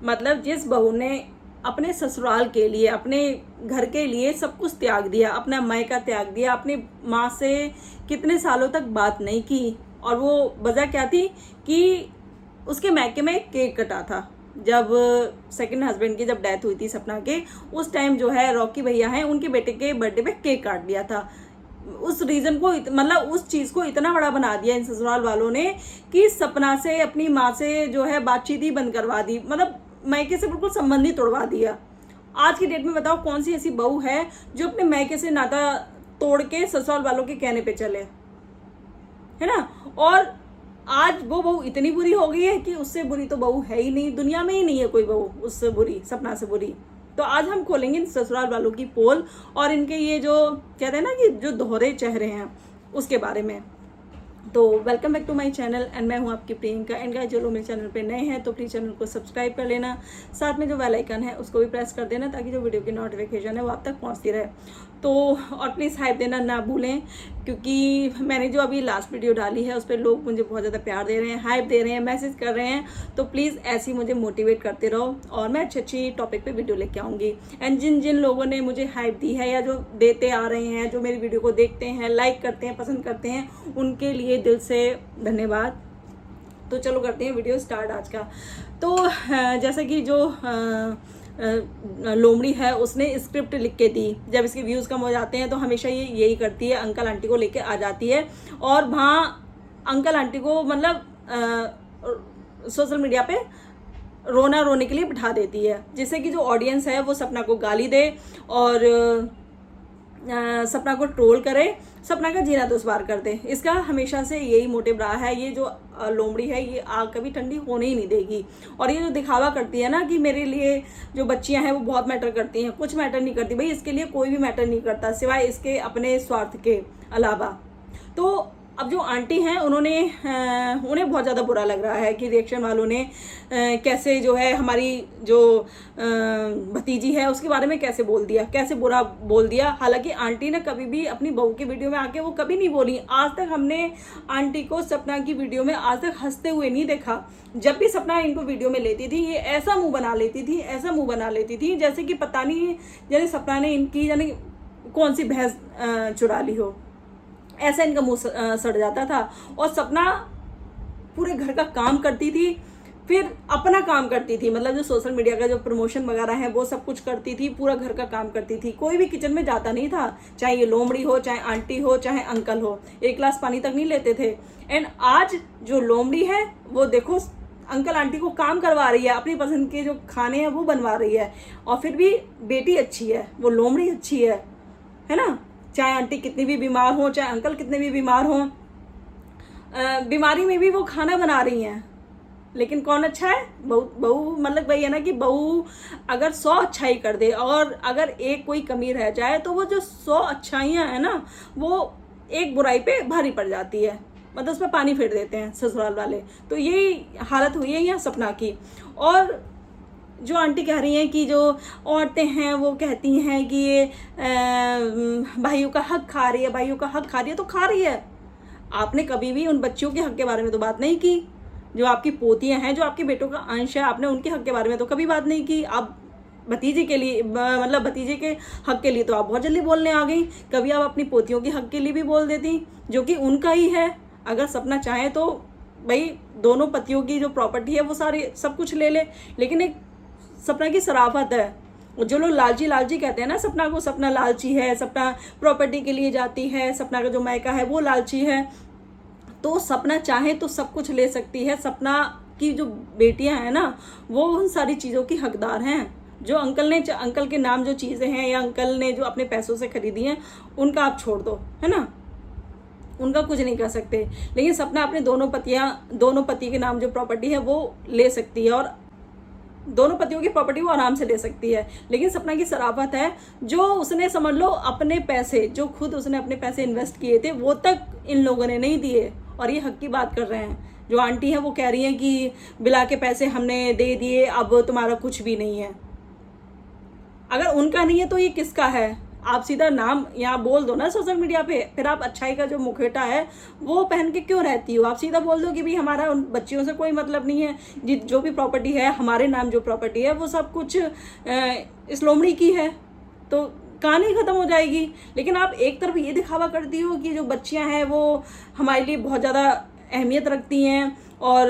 मतलब जिस बहू ने अपने ससुराल के लिए, अपने घर के लिए सब कुछ त्याग दिया, अपना मायका त्याग दिया, अपनी माँ से कितने सालों तक बात नहीं की, और वो वजह क्या थी कि उसके मायके में केक कटा था। जब सेकंड हस्बैंड की जब डेथ हुई थी सपना के, उस टाइम जो है रॉकी भैया हैं उनके बेटे के बर्थडे पे केक काट दिया था। उस रीजन को मतलब उस चीज को इतना बड़ा बना दिया इन ससुराल वालों ने कि सपना से, अपनी माँ से जो है बातचीत ही बंद करवा दी, मतलब मायके से बिल्कुल संबंध ही तोड़वा दिया। आज की डेट में बताओ कौन सी ऐसी बहू है जो अपने मायके से नाता तोड़ के ससुराल वालों के कहने पे चले, है ना। और आज वो बहू इतनी बुरी हो गई है कि उससे बुरी तो बहू है ही नहीं, दुनिया में ही नहीं है कोई बहू उससे बुरी, सपना से बुरी। तो आज हम खोलेंगे इन ससुराल वालों की पोल और इनके ये जो कहते हैं ना कि जो दोहरे चेहरे हैं उसके बारे में। तो welcome back to my channel and मैं हूं आपकी प्रियंका। एंड गाइस, जो लोग मेरे चैनल पे नए हैं तो प्लीज़ चैनल को सब्सक्राइब कर लेना, साथ में जो बेल आइकन है उसको भी प्रेस कर देना ताकि जो वीडियो की नोटिफिकेशन है वो आप तक पहुंचती रहे। तो और प्लीज़ हाइप देना ना भूलें, क्योंकि मैंने जो अभी लास्ट वीडियो डाली है उस पर लोग मुझे बहुत ज़्यादा प्यार दे रहे हैं, हाइप दे रहे हैं, मैसेज कर रहे हैं। तो प्लीज़ ऐसे ही मुझे मोटिवेट करते रहो और मैं अच्छी अच्छी टॉपिक पे वीडियो लेके आऊँगी। एंड जिन जिन लोगों ने मुझे हाइप दी है या जो देते आ रहे हैं, जो मेरी वीडियो को देखते हैं, लाइक करते हैं, पसंद करते हैं, उनके लिए दिल से धन्यवाद। तो चलो करते हैं वीडियो स्टार्ट आज का। तो जैसे कि जो लोमड़ी है उसने स्क्रिप्ट लिख के दी, जब इसके व्यूज़ कम हो जाते हैं तो हमेशा ये यही करती है, अंकल आंटी को लेके आ जाती है और वहाँ अंकल आंटी को मतलब सोशल मीडिया पे रोने के लिए बिठा देती है, जिससे कि जो ऑडियंस है वो सपना को गाली दे और सपना को ट्रोल करे, सपना का जीना दुश्वार कर दे। इसका हमेशा से यही मोटिव रहा है। ये जो लोमड़ी है ये आग कभी ठंडी होने ही नहीं देगी। और ये जो दिखावा करती है ना कि मेरे लिए जो बच्चियां हैं वो बहुत मैटर करती हैं, कुछ मैटर नहीं करती भाई, इसके लिए कोई भी मैटर नहीं करता सिवाय इसके अपने स्वार्थ के अलावा। तो अब जो आंटी हैं उन्हें बहुत ज़्यादा बुरा लग रहा है कि रिएक्शन वालों ने कैसे जो है हमारी जो भतीजी है उसके बारे में कैसे बोल दिया, कैसे बुरा बोल दिया। हालांकि आंटी ने कभी भी अपनी बहू की वीडियो में आके वो कभी नहीं बोली। आज तक हमने आंटी को सपना की वीडियो में आज तक हंसते हुए नहीं देखा। जब भी सपना इनको वीडियो में लेती थी ये ऐसा मुँह बना लेती थी, ऐसा मुँह बना लेती थी जैसे कि पता नहीं जैसे सपना ने इनकी यानी कौन सी भैंस चुरा ली हो, ऐसा इनका मुंह सड़ जाता था। और सपना पूरे घर का काम करती थी, फिर अपना काम करती थी, मतलब जो सोशल मीडिया का जो प्रमोशन वगैरह है वो सब कुछ करती थी, पूरा घर का काम करती थी। कोई भी किचन में जाता नहीं था, चाहे ये लोमड़ी हो, चाहे आंटी हो, चाहे अंकल हो, एक गिलास पानी तक नहीं लेते थे। एंड आज जो लोमड़ी है वो देखो अंकल आंटी को काम करवा रही है, अपनी पसंद के जो खाने हैं वो बनवा रही है। और फिर भी बेटी अच्छी है, वो लोमड़ी अच्छी है ना। चाहे आंटी कितनी भी बीमार हो, चाहे अंकल कितने भी बीमार हो, बीमारी में भी वो खाना बना रही हैं। लेकिन कौन अच्छा है? बहू मतलब वही है ना कि बहू अगर 100 अच्छाई कर दे और अगर एक कोई कमी रह जाए तो वो जो 100 अच्छाइयाँ हैं ना वो एक बुराई पे भारी पड़ जाती है, मतलब उसमें पानी फेर देते हैं ससुराल वाले। तो यही हालत हुई है यहाँ सपना की। और जो आंटी कह रही हैं कि जो औरतें हैं वो कहती हैं कि ये भाइयों का हक खा रही है, भाइयों का हक खा रही है, तो खा रही है। आपने कभी भी उन बच्चियों के हक के बारे में तो बात नहीं की, जो आपकी पोतियां हैं, जो आपके बेटों का अंश है, आपने उनके हक के बारे में तो कभी बात नहीं की। आप भतीजे के लिए मतलब भतीजे के हक के लिए तो आप बहुत जल्दी बोलने आ गई। कभी आप अपनी पोतियों के हक के लिए भी बोल देती जो कि उनका ही है। अगर सपना चाहे तो भाई दोनों पतियों की जो प्रॉपर्टी है वो सारी सब कुछ ले ले, लेकिन एक सपना की शराफत है। जो लोग लालची लालची कहते हैं ना सपना को, सपना लालची है, सपना प्रॉपर्टी के लिए जाती है, सपना का जो मायका है वो लालची है, तो सपना चाहे तो सब कुछ ले सकती है। सपना की जो बेटियां हैं ना वो उन सारी चीज़ों की हकदार हैं। जो अंकल के नाम जो चीज़ें हैं या अंकल ने जो अपने पैसों से खरीदी हैं उनका आप छोड़ दो, है ना, उनका कुछ नहीं कर सकते। लेकिन सपना अपने दोनों पति के नाम जो प्रॉपर्टी है वो ले सकती है और दोनों पतियों की प्रॉपर्टी वो आराम से ले सकती है। लेकिन सपना की शराफत है जो उसने समझ लो अपने पैसे, जो खुद उसने अपने पैसे इन्वेस्ट किए थे वो तक इन लोगों ने नहीं दिए। और ये हक की बात कर रहे हैं। जो आंटी हैं वो कह रही हैं कि बिला के पैसे हमने दे दिए, अब तुम्हारा कुछ भी नहीं है। अगर उनका नहीं है तो ये किसका है? आप सीधा नाम यहाँ बोल दो ना सोशल मीडिया पे, फिर आप अच्छाई का जो मुखौटा है वो पहन के क्यों रहती हो? आप सीधा बोल दो कि भाई हमारा उन बच्चियों से कोई मतलब नहीं है, जो भी प्रॉपर्टी है हमारे नाम जो प्रॉपर्टी है वो सब कुछ इस लोमड़ी की है, तो कहानी ख़त्म हो जाएगी। लेकिन आप एक तरफ ये दिखावा करती हो कि जो बच्चियां हैं वो हमारे लिए बहुत ज़्यादा अहमियत रखती हैं, और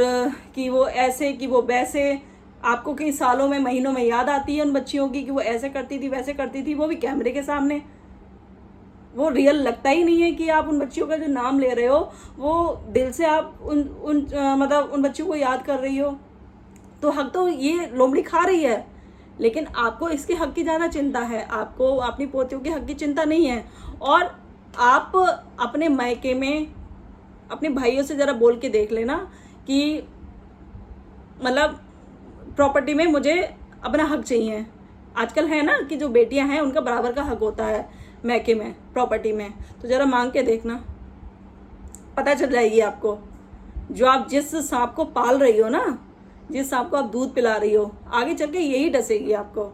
कि वो ऐसे कि वो वैसे। आपको कई सालों में महीनों में याद आती है उन बच्चियों की कि वो ऐसे करती थी वैसे करती थी, वो भी कैमरे के सामने। वो रियल लगता ही नहीं है कि आप उन बच्चियों का जो नाम ले रहे हो वो दिल से आप मतलब उन बच्चियों को याद कर रही हो। तो हक तो ये लोमड़ी खा रही है, लेकिन आपको इसके हक की ज़्यादा चिंता है, आपको अपनी पोतियों के हक की चिंता नहीं है। और आप अपने मायके में अपने भाइयों से ज़रा बोल के देख लेना कि मतलब प्रॉपर्टी में मुझे अपना हक चाहिए। आजकल है ना कि जो बेटियां हैं उनका बराबर का हक होता है मैके में, प्रॉपर्टी में, तो ज़रा मांग के देखना, पता चल जाएगी आपको। जो आप जिस सांप को पाल रही हो ना, जिस सांप को आप दूध पिला रही हो, आगे चल के यही डसेगी आपको।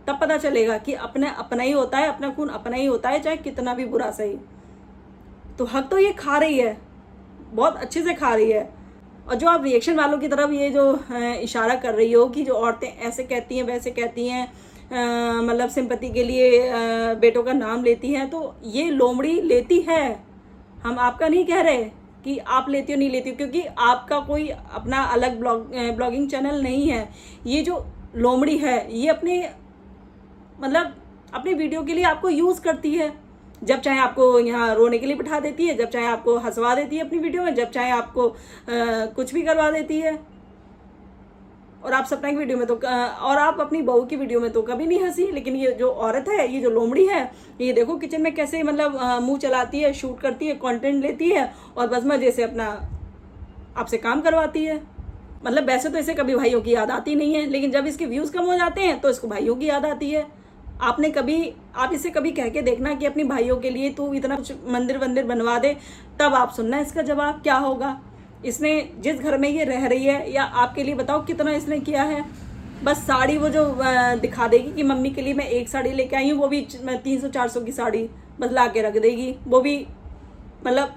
तब पता चलेगा कि अपना ही होता है, अपना खून अपना ही होता है, चाहे कितना भी बुरा सही। तो हक तो ये खा रही है, बहुत अच्छे से खा रही है। और जो आप रिएक्शन वालों की तरफ ये जो इशारा कर रही हो कि जो औरतें ऐसे कहती हैं वैसे कहती हैं, मतलब सिंपैथी के लिए बेटों का नाम लेती हैं, तो ये लोमड़ी लेती है। हम आपका नहीं कह रहे कि आप लेती हो नहीं लेती हो, क्योंकि आपका कोई अपना अलग ब्लॉगिंग चैनल नहीं है। ये जो लोमड़ी है ये अपने मतलब अपनी वीडियो के लिए आपको यूज़ करती है। जब चाहे आपको यहाँ रोने के लिए बिठा देती है, जब चाहे आपको हंसवा देती है अपनी वीडियो में, जब चाहे आपको कुछ भी करवा देती है। और आप सपना की वीडियो में तो और आप अपनी बहू की वीडियो में तो कभी नहीं हंसी, लेकिन ये जो औरत है, ये जो लोमड़ी है, ये देखो किचन में कैसे मतलब मुंह चलाती है, शूट करती है, कंटेंट लेती है और बस मजे से अपना आपसे काम करवाती है। मतलब वैसे तो इसे कभी भाइयों की याद आती नहीं है, लेकिन जब इसके व्यूज़ कम हो जाते हैं तो इसको भाइयों की याद आती है। आप इसे कभी कह के देखना कि अपनी भाइयों के लिए तू इतना कुछ मंदिर वंदिर बनवा दे, तब आप सुनना इसका जवाब क्या होगा। इसने जिस घर में ये रह रही है, या आपके लिए बताओ कितना इसने किया है। बस साड़ी वो जो दिखा देगी कि मम्मी के लिए मैं एक साड़ी लेके आई हूँ, वो भी 300-400 की साड़ी बस ला के रख देगी। वो भी मतलब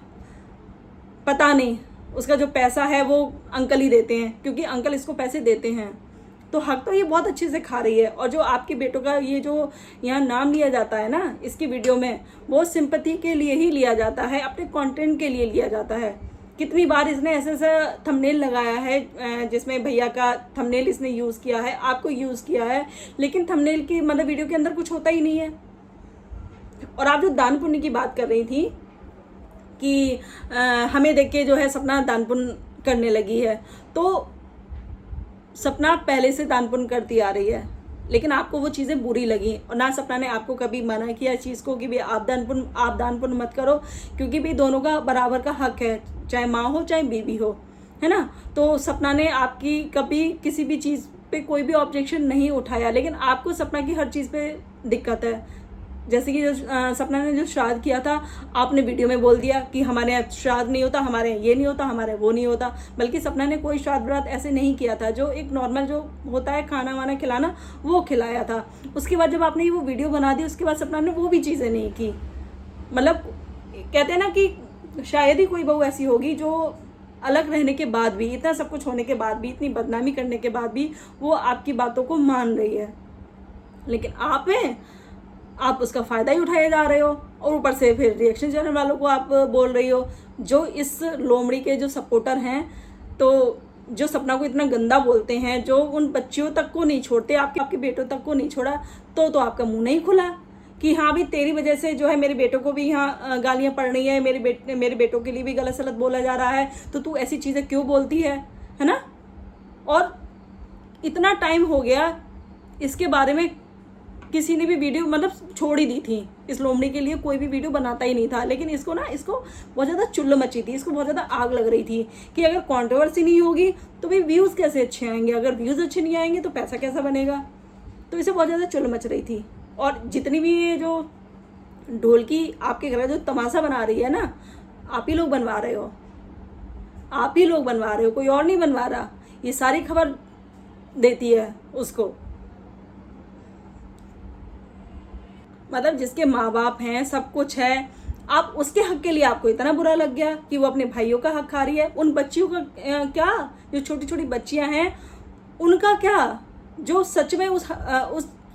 पता नहीं, उसका जो पैसा है वो अंकल ही देते हैं, क्योंकि अंकल इसको पैसे देते हैं। तो हक तो ये बहुत अच्छे से खा रही है। और जो आपके बेटों का ये जो यहाँ नाम लिया जाता है ना इसकी वीडियो में, वो सिंपैथी के लिए ही लिया जाता है, अपने कंटेंट के लिए लिया जाता है। कितनी बार इसने ऐसे ऐसा थंबनेल लगाया है जिसमें भैया का थंबनेल इसने यूज़ किया है, आपको यूज़ किया है, लेकिन थंबनेल की मतलब वीडियो के अंदर कुछ होता ही नहीं है। और आप जो दान पुण्य की बात कर रही थी कि हमें देख के जो है सपना दान पुण्य करने लगी है, तो सपना पहले से दान पुण्य करती आ रही है, लेकिन आपको वो चीज़ें बुरी लगी। और ना सपना ने आपको कभी मना किया इस चीज़ को कि भाई आप दान पुण्य मत करो, क्योंकि भाई दोनों का बराबर का हक है, चाहे माँ हो चाहे बीबी हो, है ना। तो सपना ने आपकी कभी किसी भी चीज़ पे कोई भी ऑब्जेक्शन नहीं उठाया, लेकिन आपको सपना की हर चीज़ पे दिक्कत है। जैसे कि जो सपना ने जो श्राद्ध किया था, आपने वीडियो में बोल दिया कि हमारे यहाँ श्राद्ध नहीं होता, हमारे यहाँ ये नहीं होता, हमारे वो नहीं होता। बल्कि सपना ने कोई श्राद्ध व्रत ऐसे नहीं किया था, जो एक नॉर्मल जो होता है खाना वाना खिलाना, वो खिलाया था। उसके बाद जब आपने वो वीडियो बना दी, उसके बाद सपना ने वो भी चीज़ें नहीं की। मतलब कहते हैं ना कि शायद ही कोई बहू ऐसी होगी जो अलग रहने के बाद भी, इतना सब कुछ होने के बाद भी, इतनी बदनामी करने के बाद भी वो आपकी बातों को मान रही है। लेकिन आप उसका फ़ायदा ही उठाए जा रहे हो, और ऊपर से फिर रिएक्शन चैनल वालों को आप बोल रही हो, जो इस लोमड़ी के जो सपोर्टर हैं, तो जो सपना को इतना गंदा बोलते हैं, जो उन बच्चियों तक को नहीं छोड़ते, आपके बेटों तक को नहीं छोड़ा, तो आपका मुंह नहीं खुला कि हाँ भी तेरी वजह से जो है मेरे बेटों को भी यहाँ गालियाँ पड़ रही हैं, मेरे बेटों के लिए भी गलत सलत बोला जा रहा है, तो तू ऐसी चीज़ें क्यों बोलती है ना। और इतना टाइम हो गया, इसके बारे में किसी ने भी वीडियो मतलब छोड़ ही दी थी। इस लोमड़ी के लिए कोई भी वीडियो बनाता ही नहीं था, लेकिन इसको बहुत ज़्यादा चुल्ल मची थी, इसको बहुत ज़्यादा आग लग रही थी कि अगर कंट्रोवर्सी नहीं होगी तो भाई व्यूज़ कैसे अच्छे आएंगे, अगर व्यूज़ अच्छे नहीं आएंगे तो पैसा कैसा बनेगा। तो इसे बहुत ज़्यादा चुल्ल मच रही थी। और जितनी भी ये जो ढोलकी आपके घर जो तमाशा बना रही है ना, आप ही लोग बनवा रहे हो, कोई और नहीं बनवा रहा। ये सारी खबर देती है उसको। मतलब जिसके माँ बाप हैं, सब कुछ है, आप उसके हक के लिए आपको इतना बुरा लग गया कि वो अपने भाइयों का हक खा रही है। उन बच्चियों का क्या, जो छोटी छोटी बच्चियां हैं उनका क्या, जो सच में उस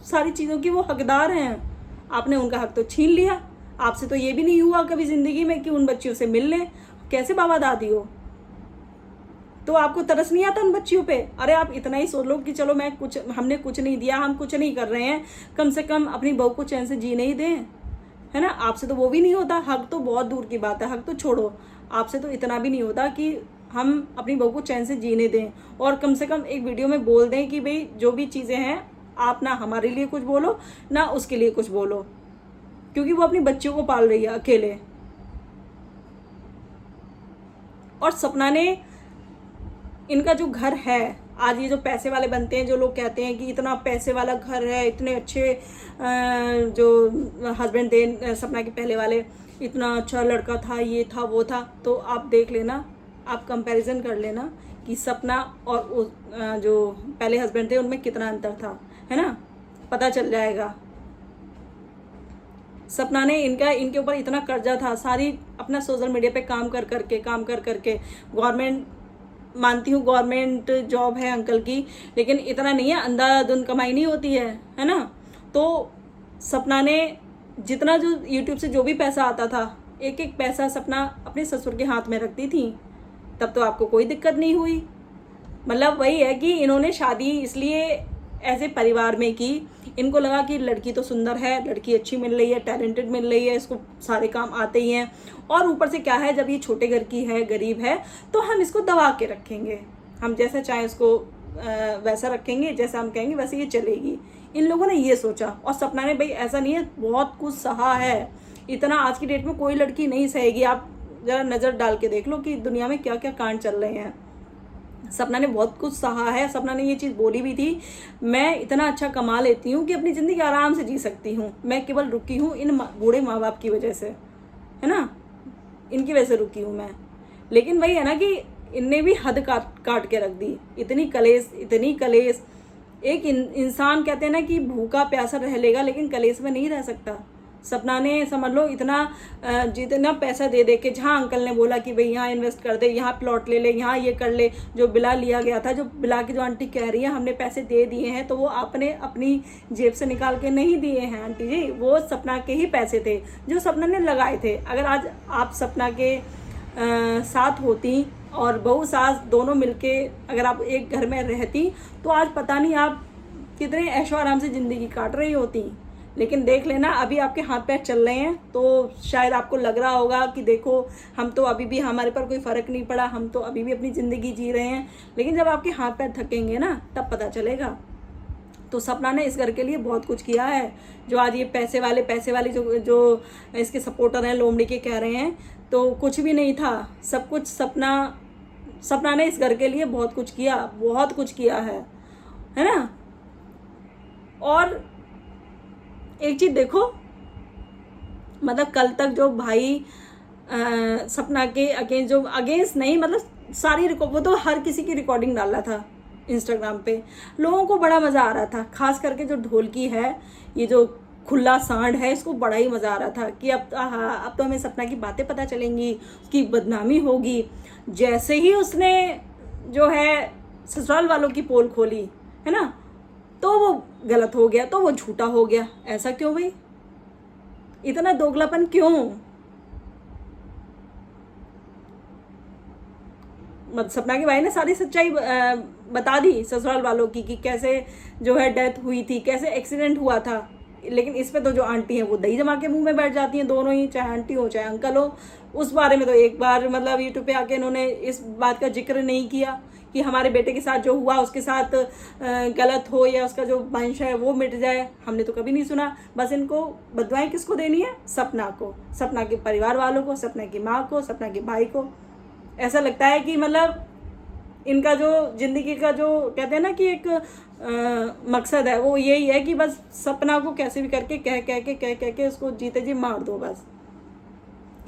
सारी चीज़ों की वो हकदार हैं। आपने उनका हक तो छीन लिया। आपसे तो ये भी नहीं हुआ कभी ज़िंदगी में कि उन बच्चियों से मिल लें। कैसे बाबा दादी हो, तो आपको तरस नहीं आता उन बच्चियों पे? अरे आप इतना ही सोच लो कि चलो हमने कुछ नहीं दिया, हम कुछ नहीं कर रहे हैं, कम से कम अपनी बहू को चैन से जीने ही दें, है ना। आपसे तो वो भी नहीं होता, हक तो बहुत दूर की बात है, हक तो छोड़ो, आपसे तो इतना भी नहीं होता कि हम अपनी बहू को चैन से जीने दें, और कम से कम एक वीडियो में बोल दें कि भाई जो भी चीज़ें हैं आप ना हमारे लिए कुछ बोलो ना उसके लिए कुछ बोलो, क्योंकि वो अपनी बच्चियों को पाल रही है अकेले। और सपना ने, इनका जो घर है, आज ये जो पैसे वाले बनते हैं, जो लोग कहते हैं कि इतना पैसे वाला घर है, इतने अच्छे जो हस्बैंड थे सपना के पहले वाले, इतना अच्छा लड़का था, ये था वो था, तो आप देख लेना, आप कंपैरिजन कर लेना कि सपना और जो पहले हस्बैंड थे उनमें कितना अंतर था, है ना, पता चल जाएगा। सपना ने इनके ऊपर इतना कर्जा था, सारी अपना सोशल मीडिया पे काम कर करके गवर्नमेंट, मानती हूँ गवर्नमेंट जॉब है अंकल की, लेकिन इतना नहीं है, अंधाधुंध कमाई नहीं होती है ना। तो सपना ने जितना जो यूट्यूब से जो भी पैसा आता था, एक एक पैसा सपना अपने ससुर के हाथ में रखती थी, तब तो आपको कोई दिक्कत नहीं हुई। मतलब वही है कि इन्होंने शादी इसलिए ऐसे परिवार में की, इनको लगा कि लड़की तो सुंदर है, लड़की अच्छी मिल रही है, टैलेंटेड मिल रही है, इसको सारे काम आते ही हैं, और ऊपर से क्या है, जब ये छोटे घर की है, गरीब है, तो हम इसको दबा के रखेंगे, हम जैसा चाहे इसको वैसा रखेंगे, जैसा हम कहेंगे वैसे ये चलेगी। इन लोगों ने ये सोचा। और सपना ने, भाई ऐसा नहीं है, बहुत कुछ सहा है, इतना आज की डेट में कोई लड़की नहीं सहेगी। आप जरा नज़र डाल के देख लो कि दुनिया में क्या क्या कांड चल रहे हैं। सपना ने बहुत कुछ सहा है। सपना ने ये चीज़ बोली भी थी, मैं इतना अच्छा कमा लेती हूँ कि अपनी ज़िंदगी आराम से जी सकती हूँ, मैं केवल रुकी हूँ इन बूढ़े माँ बाप की वजह से, है ना, इनकी वजह से रुकी हूँ मैं। लेकिन वही है ना कि इनने भी हद काट के रख दी, इतनी कलेश। एक इंसान कहते हैं ना कि भूखा प्यासा रह लेगा, लेकिन कलेश में नहीं रह सकता। सपना ने समझ लो इतना जितना पैसा दे दे के, जहाँ अंकल ने बोला कि भाई यहाँ इन्वेस्ट कर दे, यहाँ प्लॉट ले ले, यहाँ ये कर ले, जो बिला लिया गया था, जो बिला की जो आंटी कह रही है हमने पैसे दे दिए हैं, तो वो आपने अपनी जेब से निकाल के नहीं दिए हैं आंटी जी, वो सपना के ही पैसे थे जो सपना ने लगाए थे। अगर आज आप सपना के साथ होती और बहू सास दोनों मिलके अगर आप एक घर में रहती, तो आज पता नहीं आप कितने ऐशो आराम से ज़िंदगी काट रही होती। लेकिन देख लेना, अभी आपके हाथ पैर चल रहे हैं, तो शायद आपको लग रहा होगा कि देखो हम तो अभी भी, हमारे पर कोई फ़र्क नहीं पड़ा, हम तो अभी भी अपनी ज़िंदगी जी रहे हैं। लेकिन जब आपके हाथ पैर थकेंगे ना, तब पता चलेगा। तो सपना ने इस घर के लिए बहुत कुछ किया है। जो आज ये पैसे वाले जो इसके सपोर्टर हैं, लोमड़ी के कह रहे हैं, तो कुछ भी नहीं था, सब कुछ सपना ने इस घर के लिए बहुत कुछ किया है ना। और एक चीज़ देखो, मतलब कल तक जो भाई सपना के अगेंस्ट नहीं, मतलब सारी वो तो हर किसी की रिकॉर्डिंग डाल रहा था इंस्टाग्राम पे, लोगों को बड़ा मज़ा आ रहा था। खास करके जो ढोलकी है, ये जो खुला सांड है, इसको बड़ा ही मज़ा आ रहा था कि अब तो हमें सपना की बातें पता चलेंगी, उसकी बदनामी होगी। जैसे ही उसने जो है ससुराल वालों की पोल खोली, है ना, तो वो गलत हो गया, तो वो झूठा हो गया। ऐसा क्यों भाई, इतना दोगलापन क्यों? सपना के भाई ने सारी सच्चाई बता दी ससुराल वालों की कि कैसे जो है डेथ हुई थी, कैसे एक्सीडेंट हुआ था। लेकिन इस पे तो जो आंटी हैं वो दही जमा के मुंह में बैठ जाती हैं, दोनों ही, चाहे आंटी हो चाहे अंकल हो। उस बारे में तो एक बार मतलब यूट्यूब पे आके इन्होंने इस बात का जिक्र नहीं किया कि हमारे बेटे के साथ जो हुआ उसके साथ गलत हो या उसका जो वंश है वो मिट जाए। हमने तो कभी नहीं सुना। बस इनको बदवाएं किसको देनी है? सपना को, सपना के परिवार वालों को, सपना की माँ को, सपना के भाई को। ऐसा लगता है कि मतलब इनका जो ज़िंदगी का जो कहते हैं ना कि एक मकसद है, वो यही है कि बस सपना को कैसे भी करके कह के उसको जीते जी मार दो। बस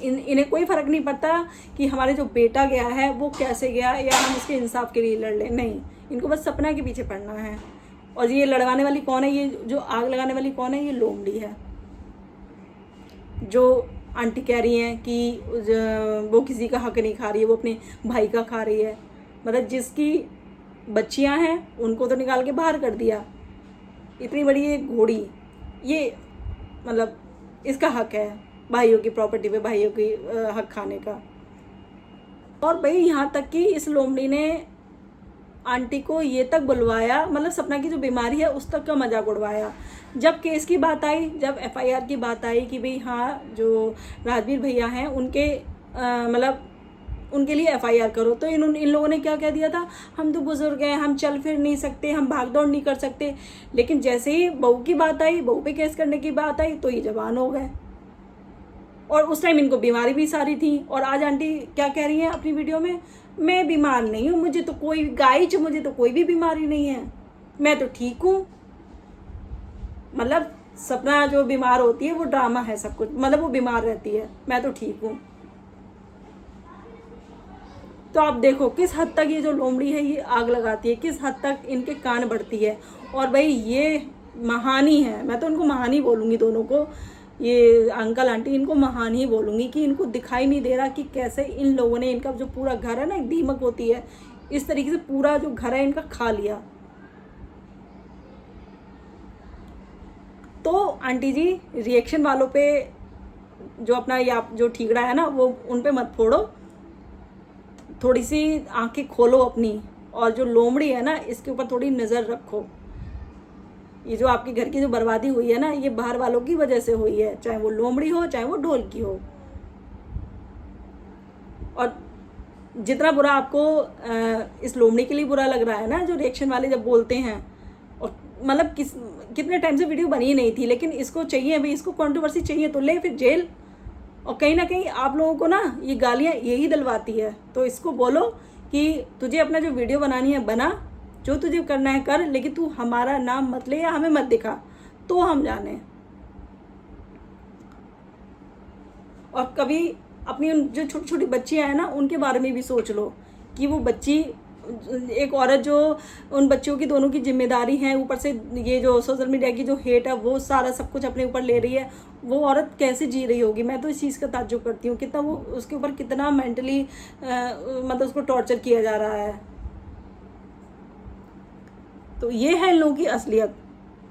इन्हें कोई फ़र्क नहीं पड़ता कि हमारे जो बेटा गया है वो कैसे गया, या हम उसके इंसाफ के लिए लड़ लें। नहीं, इनको बस सपना के पीछे पड़ना है। और ये लड़वाने वाली कौन है? ये जो आग लगाने वाली कौन है? ये लोमड़ी है। जो आंटी कह रही हैं कि वो किसी का हक नहीं खा रही है, वो अपने भाई का खा रही है। मतलब जिसकी बच्चियां हैं उनको तो निकाल के बाहर कर दिया। इतनी बड़ी एक घोड़ी, ये मतलब इसका हक है भाइयों की प्रॉपर्टी पे, भाइयों की हक खाने का। और भाई यहाँ तक कि इस लोमड़ी ने आंटी को ये तक बुलवाया, मतलब सपना की जो बीमारी है उस तक का मजाक उड़वाया। जब केस की बात आई, जब एफआईआर की बात आई कि भाई हाँ जो राजवीर भैया हैं उनके मतलब उनके लिए एफआईआर करो, तो इन लोगों ने क्या कह दिया था, हम तो बुजुर्ग हैं, हम चल फिर नहीं सकते, हम भाग दौड़ नहीं कर सकते। लेकिन जैसे ही बहू की बात आई, बहू पे केस करने की बात आई, तो ये जवान हो गए। और उस टाइम इनको बीमारी भी सारी थी। और आज आंटी क्या कह रही हैं अपनी वीडियो में, मैं बीमार नहीं हूँ, मुझे तो कोई गाइज, मुझे तो कोई भी बीमारी नहीं है, मैं तो ठीक हूँ। मतलब सपना जो बीमार होती है वो ड्रामा है सब कुछ, मतलब वो बीमार रहती है, मैं तो ठीक हूँ। तो आप देखो किस हद तक ये जो लोमड़ी है ये आग लगाती है, किस हद तक इनके कान बढ़ती है। और भाई ये महानी है, मैं तो उनको महानी बोलूँगी दोनों को, ये अंकल आंटी, इनको महान ही बोलूँगी कि इनको दिखाई नहीं दे रहा कि कैसे इन लोगों ने इनका जो पूरा घर है ना, एक दीमक होती है, इस तरीके से पूरा जो घर है इनका खा लिया। तो आंटी जी रिएक्शन वालों पे जो अपना या जो ठीकड़ा है ना वो उन पे मत फोड़ो, थोड़ी सी आंखें खोलो अपनी, और जो लोमड़ी है ना इसके ऊपर थोड़ी नज़र रखो। ये जो आपके घर की जो बर्बादी हुई है ना, ये बाहर वालों की वजह से हुई है, चाहे वो लोमड़ी हो चाहे वो ढोल की हो। और जितना बुरा आपको इस लोमड़ी के लिए बुरा लग रहा है ना, जो रिएक्शन वाले जब बोलते हैं, और मतलब कितने टाइम से वीडियो बनी नहीं थी, लेकिन इसको चाहिए भाई, इसको कंट्रोवर्सी चाहिए तो ले फिर जेल। और कहीं ना कहीं आप लोगों को ना ये गालियाँ यही दिलवाती है। तो इसको बोलो कि तुझे अपना जो वीडियो बनानी है बना, जो तुझे करना है कर, लेकिन तू हमारा नाम मत ले या हमें मत दिखा, तो हम जाने। और कभी अपनी उन जो छोटी छोटी बच्चियाँ हैं ना उनके बारे में भी सोच लो कि वो बच्ची, एक औरत जो उन बच्चों की दोनों की जिम्मेदारी है, ऊपर से ये जो सोशल मीडिया की जो हेट है वो सारा सब कुछ अपने ऊपर ले रही है, वो औरत कैसे जी रही होगी। मैं तो इस चीज़ का ताज्जुब करती हूँ, कितना वो उसके ऊपर कितना मेंटली मतलब उसको टॉर्चर किया जा रहा है। तो ये है इन लोगों की असलियत,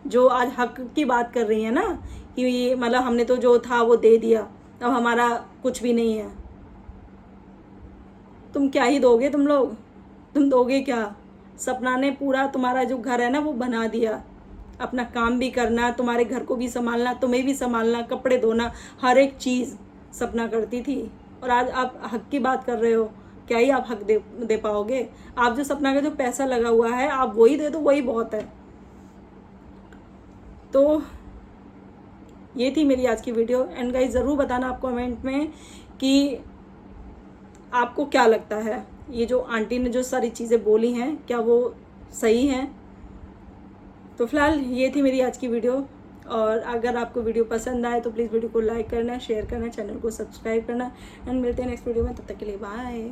जो आज हक की बात कर रही है ना कि मतलब हमने तो जो था वो दे दिया, अब हमारा कुछ भी नहीं है। तुम क्या ही दोगे, तुम लोग, तुम दोगे क्या? सपना ने पूरा तुम्हारा जो घर है ना वो बना दिया, अपना काम भी करना, तुम्हारे घर को भी संभालना, तुम्हें भी संभालना, कपड़े धोना, हर एक चीज़ सपना करती थी। और आज आप हक की बात कर रहे हो, क्या ही आप हक दे पाओगे? आप जो सपना का जो पैसा लगा हुआ है आप वही दे दो, वही बहुत है। तो ये थी मेरी आज की वीडियो। एंड गाइस ज़रूर बताना आप कमेंट में कि आपको क्या लगता है, ये जो आंटी ने जो सारी चीज़ें बोली हैं क्या वो सही हैं। तो फिलहाल ये थी मेरी आज की वीडियो। और अगर आपको वीडियो पसंद आए तो प्लीज़ वीडियो को लाइक करना, शेयर करना, चैनल को सब्सक्राइब करना। एंड मिलते हैं नेक्स्ट वीडियो में, तब तक के लिए बाय।